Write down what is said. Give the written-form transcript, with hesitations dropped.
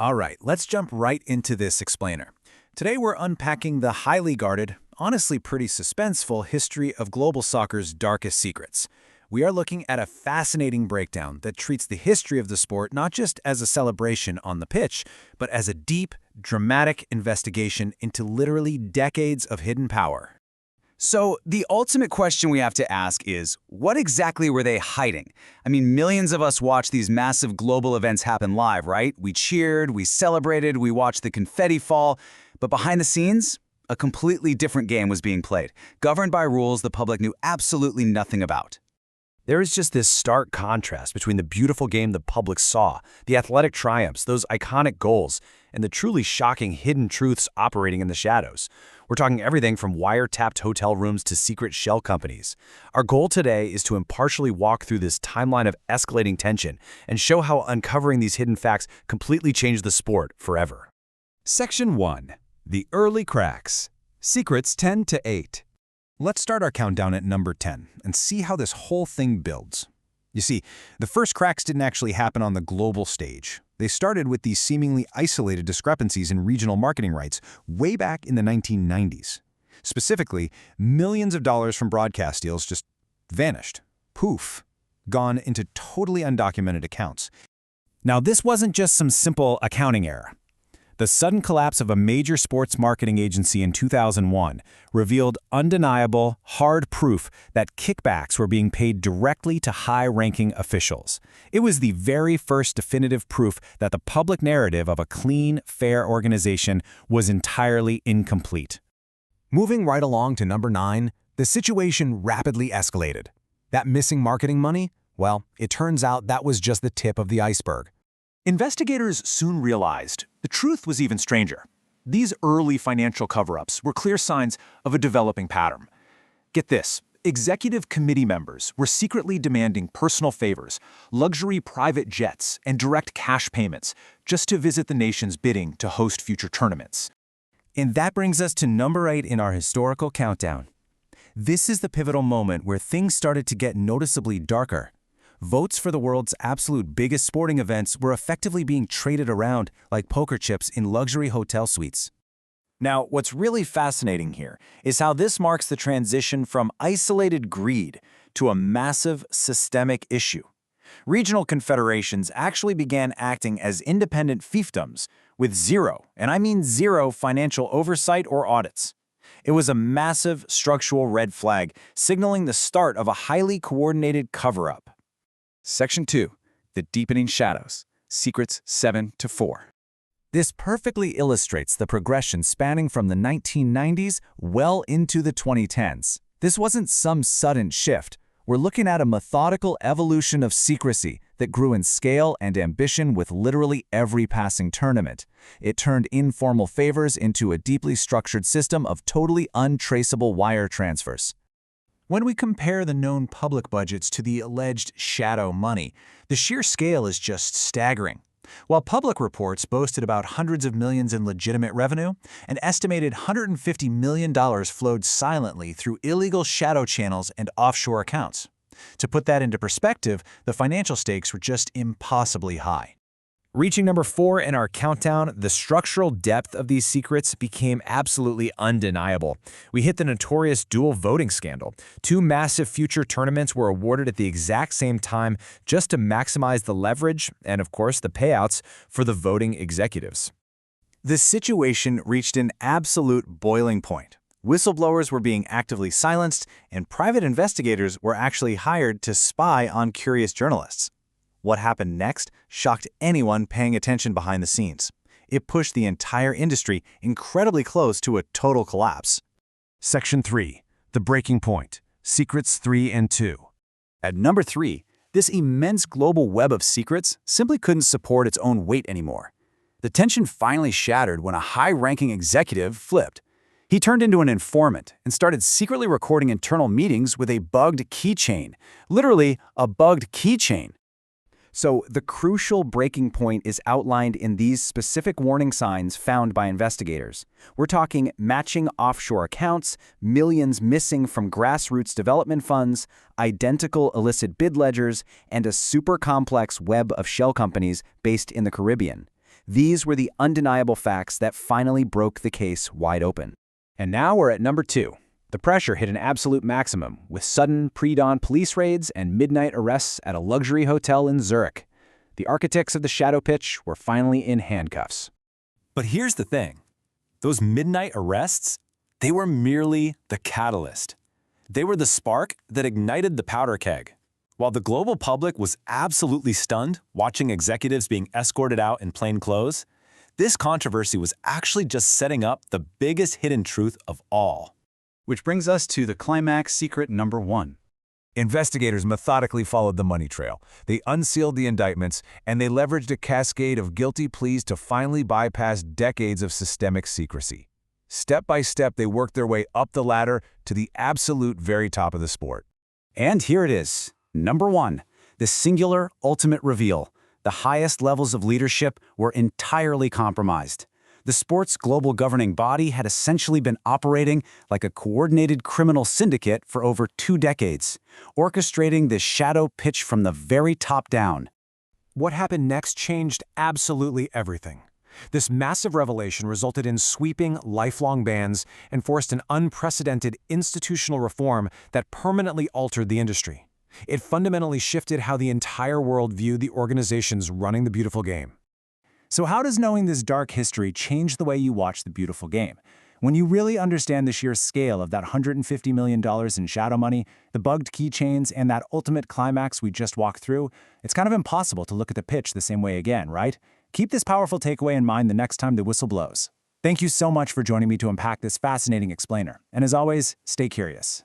All right, let's jump right into this explainer. Today we're unpacking the highly guarded, honestly pretty suspenseful history of global soccer's darkest secrets. We are looking at a fascinating breakdown that treats the history of the sport not just as a celebration on the pitch, but as a deep, dramatic investigation into literally decades of hidden power. So the ultimate question we have to ask is, what exactly were they hiding? I mean, millions of us watch these massive global events happen live, right? We cheered, we celebrated, we watched the confetti fall. But behind the scenes, a completely different game was being played, governed by rules the public knew absolutely nothing about. There is just this stark contrast between the beautiful game the public saw, the athletic triumphs, those iconic goals, and the truly shocking hidden truths operating in the shadows. We're talking everything from wiretapped hotel rooms to secret shell companies. Our goal today is to impartially walk through this timeline of escalating tension and show how uncovering these hidden facts completely changed the sport forever. Section 1. The Early Cracks. Secrets 10 to 8. Let's start our countdown at number 10 and see how this whole thing builds. You see, the first cracks didn't actually happen on the global stage. They started with these seemingly isolated discrepancies in regional marketing rights way back in the 1990s. Specifically, millions of dollars from broadcast deals just vanished. Poof. Gone into totally undocumented accounts. Now, this wasn't just some simple accounting error. The sudden collapse of a major sports marketing agency in 2001 revealed undeniable, hard proof that kickbacks were being paid directly to high-ranking officials. It was the very first definitive proof that the public narrative of a clean, fair organization was entirely incomplete. Moving right along to number 9, the situation rapidly escalated. That missing marketing money? Well, it turns out that was just the tip of the iceberg. Investigators soon realized the truth was even stranger. These early financial cover-ups were clear signs of a developing pattern. Get this, executive committee members were secretly demanding personal favors, luxury private jets, and direct cash payments just to visit the nation's bidding to host future tournaments. And that brings us to number 8 in our historical countdown. This is the pivotal moment where things started to get noticeably darker. Votes for the world's absolute biggest sporting events were effectively being traded around like poker chips in luxury hotel suites. Now, what's really fascinating here is how this marks the transition from isolated greed to a massive systemic issue. Regional confederations actually began acting as independent fiefdoms with zero, and I mean zero, financial oversight or audits. It was a massive structural red flag, signaling the start of a highly coordinated cover-up. Section 2. The Deepening Shadows. Secrets 7 to 4. This perfectly illustrates the progression spanning from the 1990s well into the 2010s. This wasn't some sudden shift. We're looking at a methodical evolution of secrecy that grew in scale and ambition with literally every passing tournament. It turned informal favors into a deeply structured system of totally untraceable wire transfers. When we compare the known public budgets to the alleged shadow money, the sheer scale is just staggering. While public reports boasted about hundreds of millions in legitimate revenue, an estimated $150 million flowed silently through illegal shadow channels and offshore accounts. To put that into perspective, the financial stakes were just impossibly high. Reaching number 4 in our countdown, the structural depth of these secrets became absolutely undeniable. We hit the notorious dual voting scandal. 2 massive future tournaments were awarded at the exact same time just to maximize the leverage and, of course, the payouts for the voting executives. The situation reached an absolute boiling point. Whistleblowers were being actively silenced, and private investigators were actually hired to spy on curious journalists. What happened next shocked anyone paying attention behind the scenes. It pushed the entire industry incredibly close to a total collapse. Section 3. The Breaking Point. Secrets 3 and 2. At number 3, this immense global web of secrets simply couldn't support its own weight anymore. The tension finally shattered when a high-ranking executive flipped. He turned into an informant and started secretly recording internal meetings with a bugged keychain. Literally, a bugged keychain. So the crucial breaking point is outlined in these specific warning signs found by investigators. We're talking matching offshore accounts, millions missing from grassroots development funds, identical illicit bid ledgers, and a super complex web of shell companies based in the Caribbean. These were the undeniable facts that finally broke the case wide open. And now we're at number 2. The pressure hit an absolute maximum, with sudden pre-dawn police raids and midnight arrests at a luxury hotel in Zurich. The architects of the shadow pitch were finally in handcuffs. But here's the thing. Those midnight arrests, they were merely the catalyst. They were the spark that ignited the powder keg. While the global public was absolutely stunned watching executives being escorted out in plain clothes, this controversy was actually just setting up the biggest hidden truth of all. Which brings us to the climax secret number 1. Investigators methodically followed the money trail. They unsealed the indictments, and they leveraged a cascade of guilty pleas to finally bypass decades of systemic secrecy. Step by step, they worked their way up the ladder to the absolute very top of the sport. And here it is. Number 1, the singular ultimate reveal. The highest levels of leadership were entirely compromised. The sport's global governing body had essentially been operating like a coordinated criminal syndicate for over 2 decades, orchestrating this shadow pitch from the very top down. What happened next changed absolutely everything. This massive revelation resulted in sweeping, lifelong bans and forced an unprecedented institutional reform that permanently altered the industry. It fundamentally shifted how the entire world viewed the organizations running the beautiful game. So how does knowing this dark history change the way you watch the beautiful game? When you really understand the sheer scale of that $150 million in shadow money, the bugged keychains, and that ultimate climax we just walked through, it's kind of impossible to look at the pitch the same way again, right? Keep this powerful takeaway in mind the next time the whistle blows. Thank you so much for joining me to unpack this fascinating explainer. And as always, stay curious.